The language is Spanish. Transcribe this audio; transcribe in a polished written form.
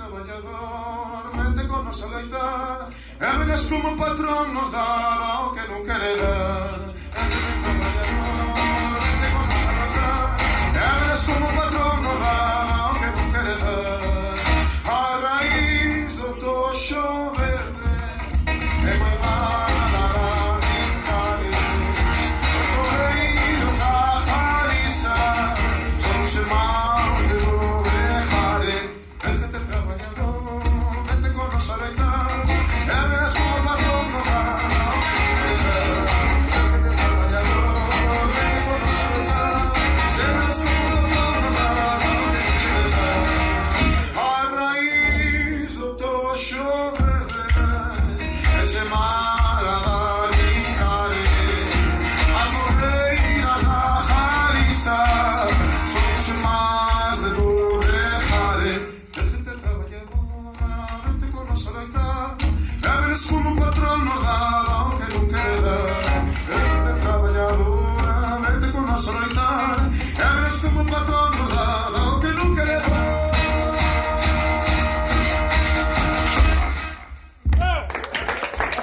traballador, mente con nos aleitar, e venes como o patrón nos dá o que non quere dar. Traballador, mente con nos aleitar, e venes como o patrón nos dá o que non quere dar. A raíz do toxo verde é moi mala dar rincare. Os obreiros da Galiza son os irmãos de Obrejare. Déjate traballador, vente con nos aleitar, e verás como o patrón nos dá o que non quere dar. Déjate traballador, vente con nos aleitar, e verás como o patrón nos dá o que non quere dar. A raíz do toxo verde eche mala dar rincare. As obreiras da Galiza son os irmãs de Obrejare. Déjate traballador, vente con nos aleitar, e verás como o patrón